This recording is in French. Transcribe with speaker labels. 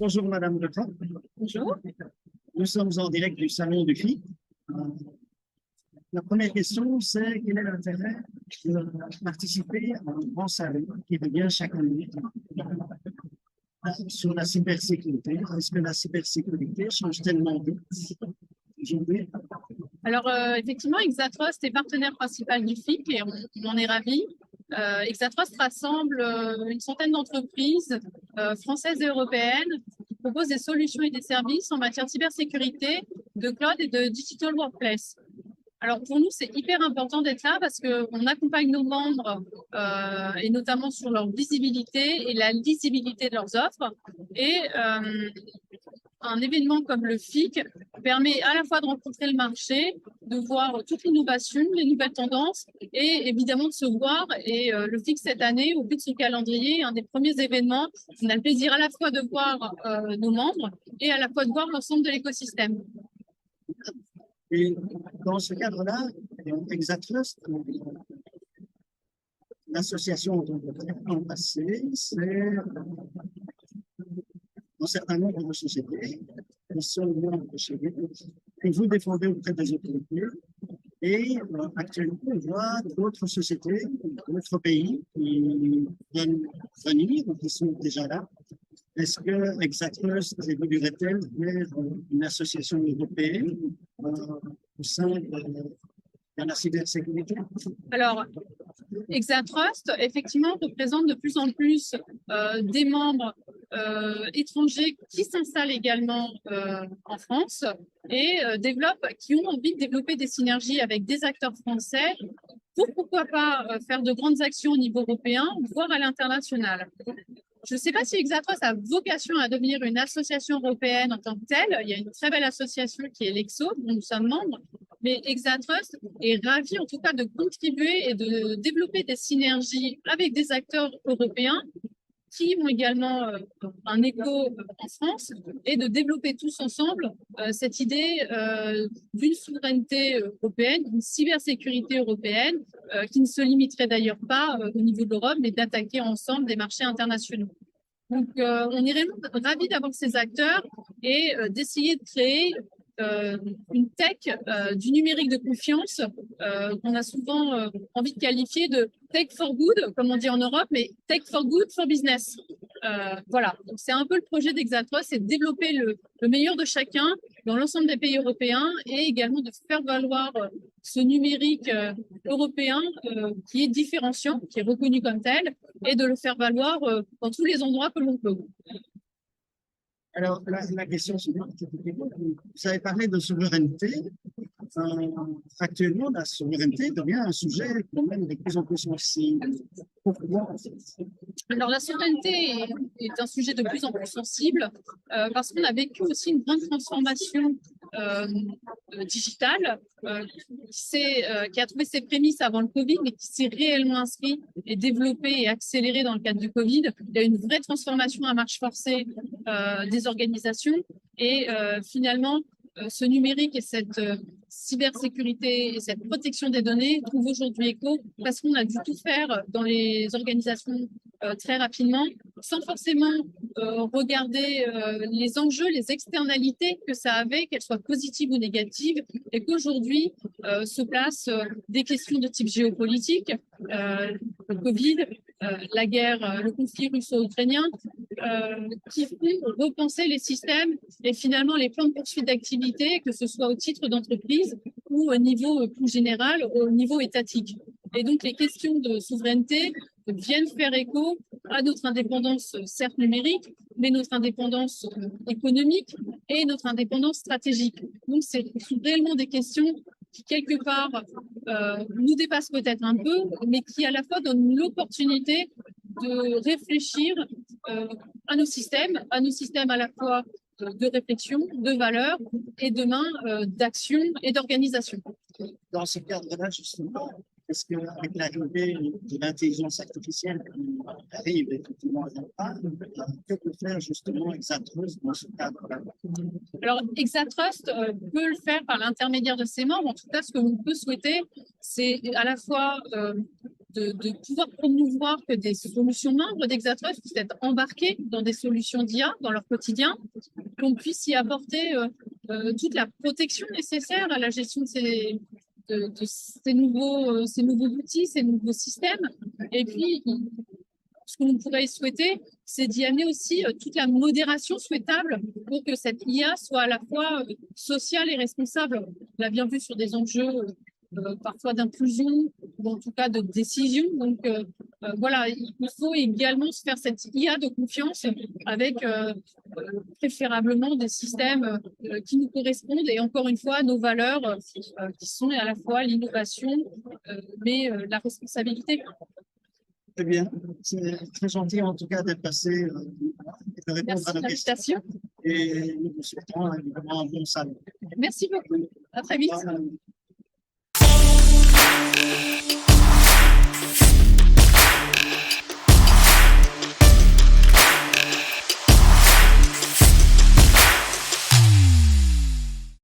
Speaker 1: Bonjour Madame Leclerc.
Speaker 2: Bonjour.
Speaker 1: Nous sommes en direct du salon du FIC. La première question, c'est quel est l'intérêt de participer à un grand salon qui revient chaque année sur la cybersécurité? Est-ce que la cybersécurité change tellement vite aujourd'hui?
Speaker 2: Alors, effectivement, Exatrust est partenaire principal du FIC et on en est ravis. Exatrust rassemble une centaine d'entreprises françaises et européennes qui proposent des solutions et des services en matière de cybersécurité, de cloud et de digital workplace. Alors, pour nous, c'est hyper important d'être là parce qu'on accompagne nos membres et notamment sur leur visibilité et la lisibilité de leurs offres. Et un événement comme le FIC permet à la fois de rencontrer le marché, de voir toute l'innovation, les nouvelles tendances et évidemment de se voir. Et le FIC cette année, au but de son calendrier, est un des premiers événements. On a le plaisir à la fois de voir nos membres et à la fois de voir l'ensemble de l'écosystème.
Speaker 1: Et dans ce cadre-là, Exatrust, l'association dont on a passé, c'est un certain nombre de sociétés qui sont membres de chez vous, que vous défendez auprès des autorités. Et actuellement, on voit d'autres sociétés, d'autres pays qui viennent venir, qui sont déjà là. Est-ce que Exatrust évoluerait-elle vers une association européenne au sein de la cybersécurité?
Speaker 2: Alors, Exatrust, effectivement, représente de plus en plus des membres étrangers qui s'installent également en France et qui ont envie de développer des synergies avec des acteurs français pour, pourquoi pas, faire de grandes actions au niveau européen, voire à l'international. Je ne sais pas si Exatrust a vocation à devenir une association européenne en tant que telle. Il y a une très belle association qui est l'EXO, dont nous sommes membres. Mais Exatrust est ravi en tout cas de contribuer et de développer des synergies avec des acteurs européens qui ont également un écho en France et de développer tous ensemble cette idée d'une souveraineté européenne, d'une cybersécurité européenne qui ne se limiterait d'ailleurs pas au niveau de l'Europe, mais d'attaquer ensemble des marchés internationaux. Donc, on est vraiment ravis d'avoir ces acteurs et d'essayer de créer une tech du numérique de confiance qu'on a souvent envie de qualifier de tech for good, comme on dit en Europe, mais tech for good for business. Voilà, donc c'est un peu le projet d'Exatrust, c'est de développer le meilleur de chacun dans l'ensemble des pays européens et également de faire valoir ce numérique européen qui est différenciant, qui est reconnu comme tel, et de le faire valoir dans tous les endroits que l'on peut.
Speaker 1: Alors, la question suivante, vous avez parlé de souveraineté. Actuellement, la souveraineté devient un sujet quand même de plus en plus sensible. Pourquoi?
Speaker 2: Alors, la souveraineté est un sujet de plus en plus sensible parce qu'on a vécu aussi une grande transformation digitale qui a trouvé ses prémices avant le Covid, mais qui s'est réellement inscrit et développé et accéléré dans le cadre du Covid. Il y a une vraie transformation à marche forcée des organisations et finalement, ce numérique et cette cybersécurité et cette protection des données trouvent aujourd'hui écho parce qu'on a dû tout faire dans les organisations très rapidement, sans forcément regarder les enjeux, les externalités que ça avait, qu'elles soient positives ou négatives, et qu'aujourd'hui se placent des questions de type géopolitique, le Covid, la guerre, le conflit russo-ukrainien, qui font repenser les systèmes et finalement les plans de poursuite d'activité, que ce soit au titre d'entreprise ou au niveau plus général, au niveau étatique. Et donc les questions de souveraineté viennent faire écho à notre indépendance, certes numérique, mais notre indépendance économique et notre indépendance stratégique. Donc ce sont réellement des questions qui, quelque part, nous dépassent peut-être un peu, mais qui à la fois donnent l'opportunité de réfléchir à nos systèmes à la fois de réflexion, de valeurs et demain d'action et d'organisation.
Speaker 1: Dans ce cadre-là, justement, est-ce qu'avec l'arrivée de l'intelligence artificielle qui arrive effectivement à que peut faire justement Exatrust dans ce cadre-là?
Speaker 2: Alors, Exatrust peut le faire par l'intermédiaire de ses membres. En tout cas, ce que l'on peut souhaiter, c'est à la fois de pouvoir promouvoir que des solutions membres d'Exatrust puissent être embarquées dans des solutions d'IA dans leur quotidien, qu'on puisse y apporter toute la protection nécessaire à la gestion de ces nouveaux outils, ces nouveaux systèmes. Et puis, ce que l'on pourrait souhaiter, c'est d'y amener aussi toute la modération souhaitable pour que cette IA soit à la fois sociale et responsable. On l'a bien vu sur des enjeux parfois d'inclusion ou en tout cas de décision. Donc voilà, il faut également se faire cette IA de confiance avec préférablement des systèmes qui nous correspondent et encore une fois nos valeurs qui sont à la fois l'innovation mais la responsabilité.
Speaker 1: Très bien, c'est très gentil en tout cas d'être passé et de répondre à nos questions. Et nous vous souhaitons évidemment un bon salon.
Speaker 2: Merci beaucoup, à très vite.